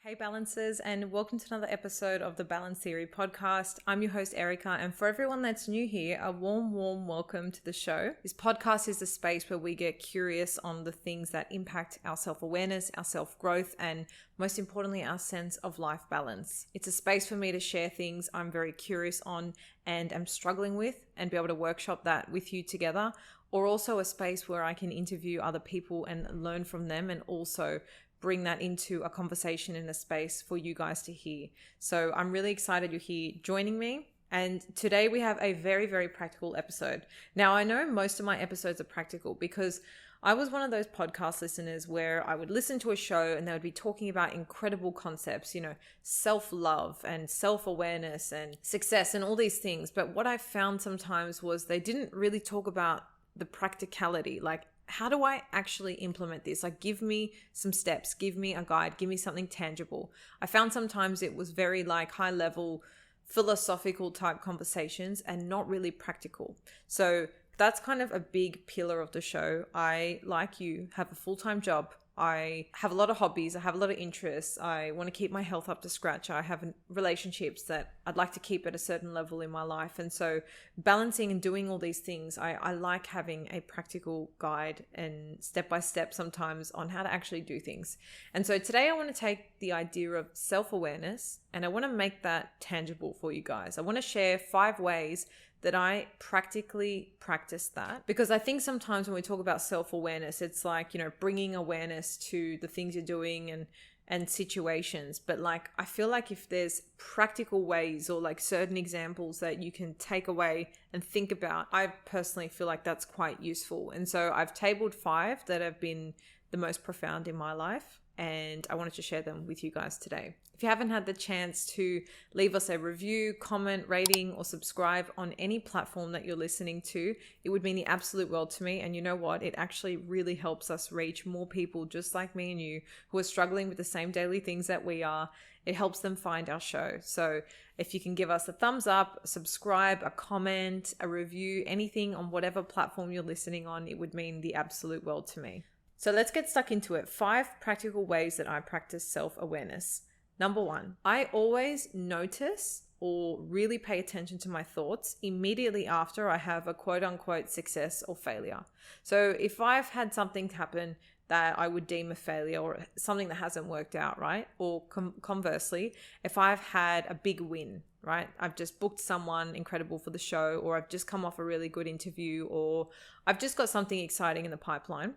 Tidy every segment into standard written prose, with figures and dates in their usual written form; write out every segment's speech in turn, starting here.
Hey Balancers, and welcome to another episode of the Balance Theory podcast. I'm your host Erika, and for everyone that's new here, a warm welcome to the show. This podcast is a space where we get curious on the things that impact our self-awareness, our self-growth, and most importantly, our sense of life balance. It's a space for me to share things I'm very curious on and am struggling with and be able to workshop that with you together, or also a space where I can interview other people and learn from them and also bring that into a conversation in a space for you guys to hear. So I'm really excited you're here joining me. And today we have a very practical episode. Now, I know most of my episodes are practical because I was one of those podcast listeners where I would listen to a show and they would be talking about incredible concepts, self-love and self-awareness and success and all these things. But what I found sometimes was they didn't really talk about the practicality, like how do I actually implement this? Like, give me some steps, give me a guide, give me something tangible. I found sometimes it was very like high level philosophical type conversations and not really practical. So that's kind of a big pillar of the show. I, like you, have a full-time job. I have a lot of hobbies. I have a lot of interests. I want to keep my health up to scratch. I have relationships that I'd like to keep at a certain level in my life. And so balancing and doing all these things, I like having a practical guide and step-by-step sometimes on how to actually do things. And so today I want to take the idea of self-awareness and I want to make that tangible for you guys. I want to share 5 ways that I practically practice that, because I think sometimes when we talk about self-awareness, it's like, bringing awareness to the things you're doing and situations. But like, I feel like if there's practical ways or like certain examples that you can take away and think about, I personally feel like that's quite useful. And so I've tabled 5 that have been the most profound in my life, and I wanted to share them with you guys today. If you haven't had the chance to leave us a review, comment, rating, or subscribe on any platform that you're listening to, it would mean the absolute world to me. And you know what? It actually really helps us reach more people just like me and you who are struggling with the same daily things that we are. It helps them find our show. So if you can give us a thumbs up, subscribe, a comment, a review, anything on whatever platform you're listening on, it would mean the absolute world to me. So let's get stuck into it. 5 practical ways that I practice self-awareness. Number 1, I always notice or really pay attention to my thoughts immediately after I have a quote unquote success or failure. So if I've had something happen that I would deem a failure or something that hasn't worked out, right? Or conversely, if I've had a big win, right? I've just booked someone incredible for the show, or I've just come off a really good interview, or I've just got something exciting in the pipeline.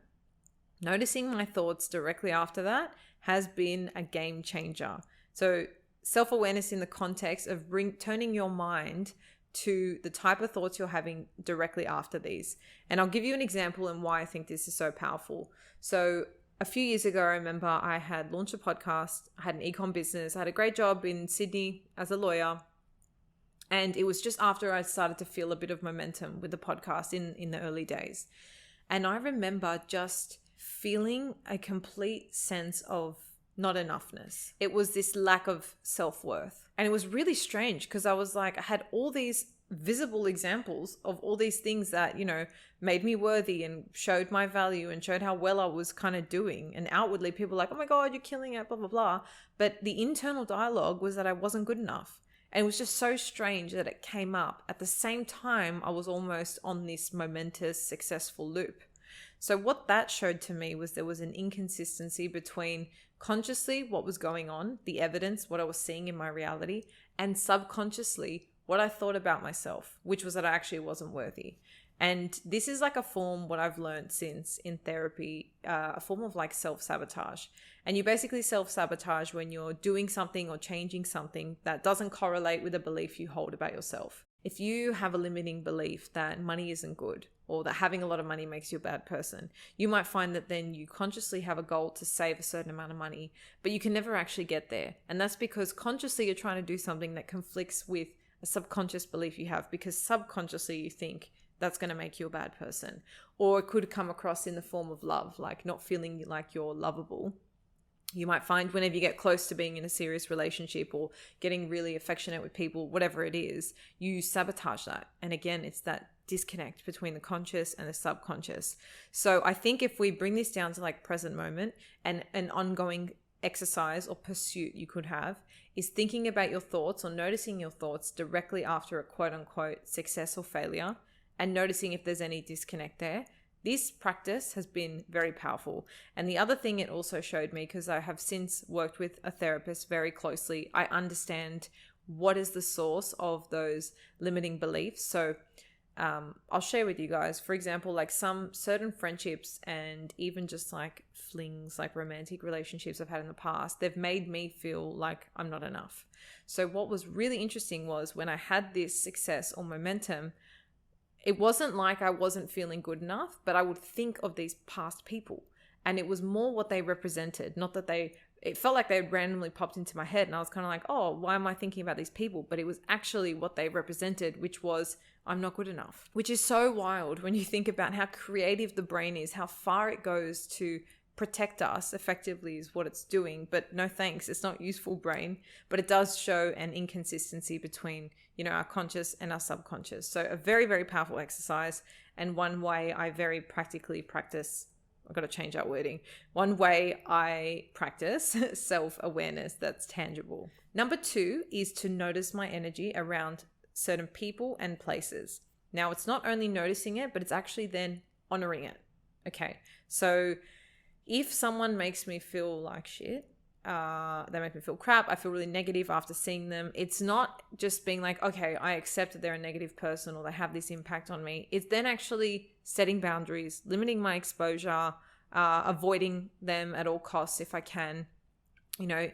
Noticing my thoughts directly after that has been a game changer. So self-awareness in the context of turning your mind to the type of thoughts you're having directly after these. And I'll give you an example and why I think this is so powerful. So a few years ago, I remember I had launched a podcast, I had an ecom business, I had a great job in Sydney as a lawyer. And it was just after I started to feel a bit of momentum with the podcast in the early days. And I remember just feeling a complete sense of not enoughness. It was this lack of self-worth. And it was really strange because I was like, I had all these visible examples of all these things that, made me worthy and showed my value and showed how well I was kind of doing. And outwardly people were like, oh my God, you're killing it, blah, blah, blah. But the internal dialogue was that I wasn't good enough. And it was just so strange that it came up at the same time I was almost on this momentous, successful loop. So what that showed to me was there was an inconsistency between consciously what was going on, the evidence, what I was seeing in my reality, and subconsciously what I thought about myself, which was that I actually wasn't worthy. And this is like a form, what I've learned since in therapy, a form of like self-sabotage. And you basically self-sabotage when you're doing something or changing something that doesn't correlate with a belief you hold about yourself. If you have a limiting belief that money isn't good or that having a lot of money makes you a bad person, you might find that then you consciously have a goal to save a certain amount of money, but you can never actually get there. And that's because consciously you're trying to do something that conflicts with a subconscious belief you have, because subconsciously you think that's going to make you a bad person. Or it could come across in the form of love, like not feeling like you're lovable. You might find whenever you get close to being in a serious relationship or getting really affectionate with people, whatever it is, you sabotage that. And again, it's that disconnect between the conscious and the subconscious. So I think if we bring this down to like present moment and an ongoing exercise or pursuit you could have is thinking about your thoughts or noticing your thoughts directly after a quote unquote success or failure and noticing if there's any disconnect there. This practice has been very powerful. And the other thing it also showed me, because I have since worked with a therapist very closely, I understand what is the source of those limiting beliefs. So I'll share with you guys, for example, like some certain friendships and even just like flings, like romantic relationships I've had in the past, they've made me feel like I'm not enough. So what was really interesting was when I had this success or momentum, it wasn't like I wasn't feeling good enough, but I would think of these past people and it was more what they represented, not that it felt like they had randomly popped into my head and I was kind of like, oh, why am I thinking about these people? But it was actually what they represented, which was I'm not good enough, which is so wild when you think about how creative the brain is, how far it goes to protect us effectively is what it's doing. But no thanks, it's not useful brain, but it does show an inconsistency between, our conscious and our subconscious. So a very, very powerful exercise, and one way I very practically practice, I've got to change that wording. One way I practice self-awareness that's tangible. Number 2 is to notice my energy around certain people and places. Now, it's not only noticing it, but it's actually then honoring it. Okay, so if someone makes me feel like shit, they make me feel crap, I feel really negative after seeing them, it's not just being like, okay, I accept that they're a negative person or they have this impact on me. It's then actually setting boundaries, limiting my exposure, avoiding them at all costs if I can.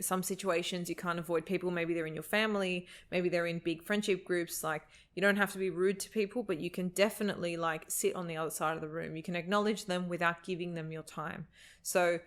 Some situations you can't avoid people. Maybe they're in your family, maybe they're in big friendship groups. Like, you don't have to be rude to people, but you can definitely like sit on the other side of the room. You can acknowledge them without giving them your time. So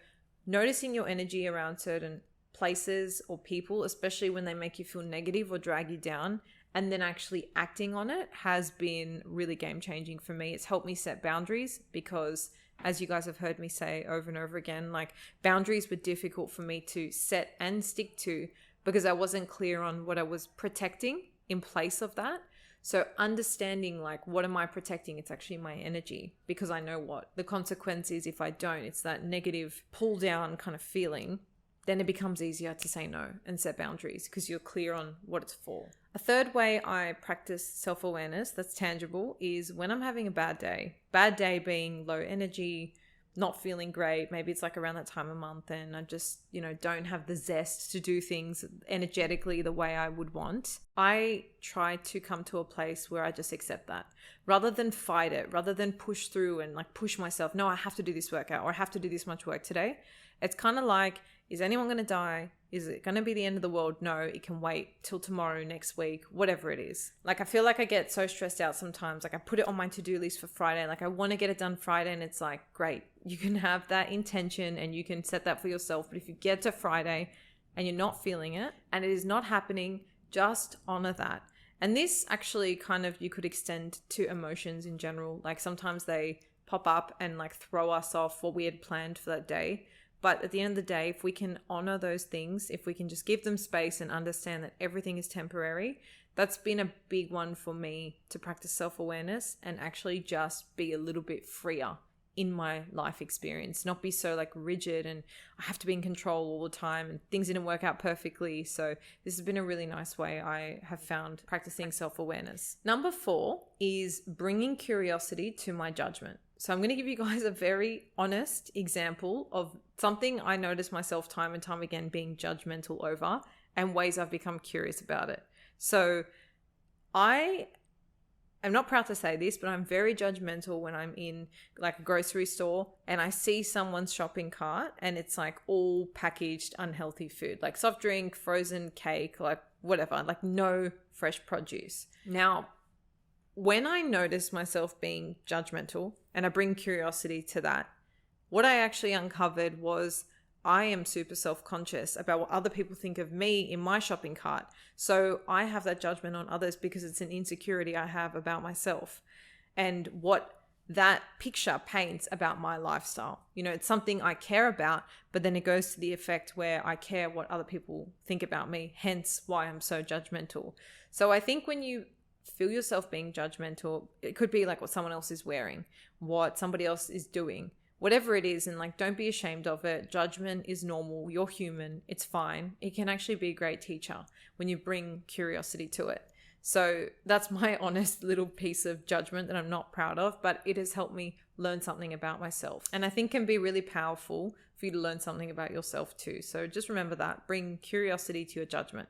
noticing your energy around certain places or people, especially when they make you feel negative or drag you down, and then actually acting on it has been really game changing for me. It's helped me set boundaries because, as you guys have heard me say over and over again, like boundaries were difficult for me to set and stick to because I wasn't clear on what I was protecting in place of that. So understanding like, what am I protecting? It's actually my energy, because I know what the consequence is if I don't. It's that negative pull down kind of feeling. Then it becomes easier to say no and set boundaries because you're clear on what it's for. A third way I practice self-awareness that's tangible is when I'm having a bad day. Bad day being low energy, not feeling great. Maybe it's like around that time of month and I just, don't have the zest to do things energetically the way I would want. I try to come to a place where I just accept that rather than fight it, rather than push through and like push myself. No, I have to do this workout or I have to do this much work today. It's kind of like, is anyone going to die? Is it going to be the end of the world? No, it can wait till tomorrow, next week, whatever it is. Like, I feel like I get so stressed out sometimes. Like, I put it on my to-do list for Friday. Like, I want to get it done Friday, and it's like, great. You can have that intention and you can set that for yourself. But if you get to Friday and you're not feeling it and it is not happening, just honor that. And this actually kind of, you could extend to emotions in general. Like, sometimes they pop up and like throw us off what we had planned for that day. But at the end of the day, if we can honor those things, if we can just give them space and understand that everything is temporary, that's been a big one for me to practice self-awareness and actually just be a little bit freer in my life experience, not be so like rigid and I have to be in control all the time and things didn't work out perfectly. So this has been a really nice way I have found practicing self-awareness. Number 4 is bringing curiosity to my judgment. So I'm going to give you guys a very honest example of something I notice myself time and time again being judgmental over and ways I've become curious about it. So I'm not proud to say this, but I'm very judgmental when I'm in like a grocery store and I see someone's shopping cart and it's like all packaged unhealthy food, like soft drink, frozen cake, like whatever, like no fresh produce. Now, when I notice myself being judgmental and I bring curiosity to that, what I actually uncovered was I am super self-conscious about what other people think of me in my shopping cart. So I have that judgment on others because it's an insecurity I have about myself and what that picture paints about my lifestyle. It's something I care about, but then it goes to the effect where I care what other people think about me, hence why I'm so judgmental. So I think when you feel yourself being judgmental, it could be like what someone else is wearing, what somebody else is doing, whatever it is, and like, don't be ashamed of it. Judgment is normal. You're human. It's fine. It can actually be a great teacher when you bring curiosity to it. So that's my honest little piece of judgment that I'm not proud of, but it has helped me learn something about myself. And I think can be really powerful for you to learn something about yourself too. So just remember that. Bring curiosity to your judgment.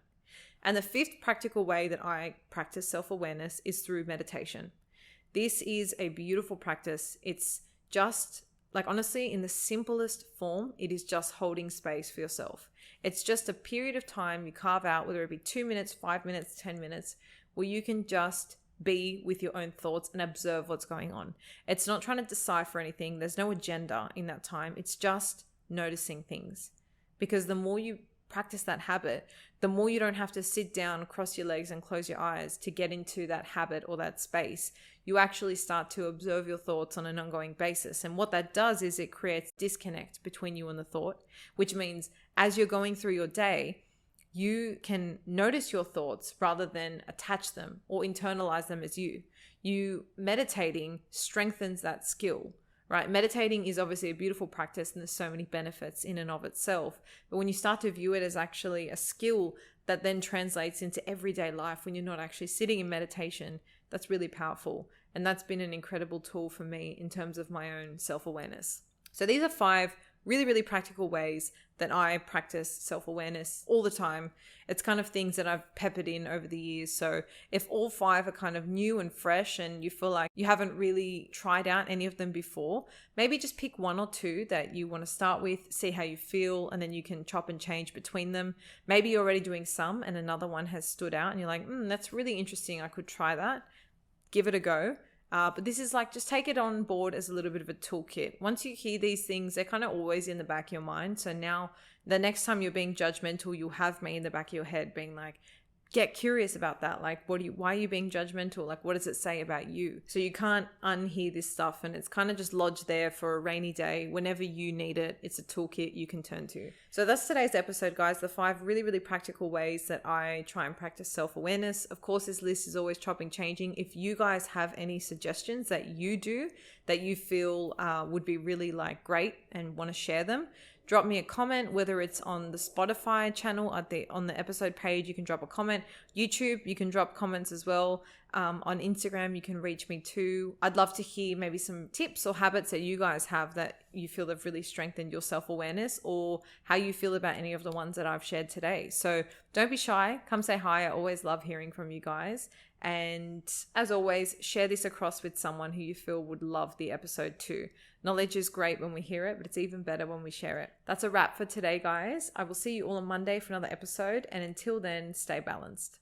And the fifth practical way that I practice self-awareness is through meditation. This is a beautiful practice. It's just like, honestly, in the simplest form, it is just holding space for yourself. It's just a period of time you carve out, whether it be 2 minutes, 5 minutes, 10 minutes, where you can just be with your own thoughts and observe what's going on. It's not trying to decipher anything. There's no agenda in that time. It's just noticing things. Because the more you practice that habit, the more you don't have to sit down, cross your legs and close your eyes to get into that habit or that space. You actually start to observe your thoughts on an ongoing basis. And what that does is it creates disconnect between you and the thought, which means as you're going through your day, you can notice your thoughts rather than attach them or internalize them as you. You meditating strengthens that skill, right? Meditating is obviously a beautiful practice and there's so many benefits in and of itself. But when you start to view it as actually a skill that then translates into everyday life when you're not actually sitting in meditation, that's really powerful. And that's been an incredible tool for me in terms of my own self-awareness. So these are 5 really, really practical ways that I practice self-awareness all the time. It's kind of things that I've peppered in over the years. So if all 5 are kind of new and fresh and you feel like you haven't really tried out any of them before, maybe just pick 1 or 2 that you want to start with, see how you feel, and then you can chop and change between them. Maybe you're already doing some and another one has stood out and you're like, that's really interesting. I could try that. Give it a go. But this is like, just take it on board as a little bit of a toolkit. Once you hear these things, they're kind of always in the back of your mind. So now the next time you're being judgmental, you'll have me in the back of your head being like, get curious about that. Like, why are you being judgmental? Like, what does it say about you? So you can't unhear this stuff, and it's kind of just lodged there for a rainy day. Whenever you need it, it's a toolkit you can turn to. So that's today's episode, guys. The 5 really, really practical ways that I try and practice self-awareness. Of course, this list is always chopping, changing. If you guys have any suggestions that you do that you feel would be really like great and want to share them, drop me a comment, whether it's on the Spotify channel on the episode page, you can drop a comment. YouTube, you can drop comments as well. On Instagram, you can reach me too. I'd love to hear maybe some tips or habits that you guys have that you feel have really strengthened your self-awareness, or how you feel about any of the ones that I've shared today. So don't be shy. Come say hi. I always love hearing from you guys. And as always, share this across with someone who you feel would love the episode too. Knowledge is great when we hear it, but it's even better when we share it. That's a wrap for today, guys. I will see you all on Monday for another episode. And until then, stay balanced.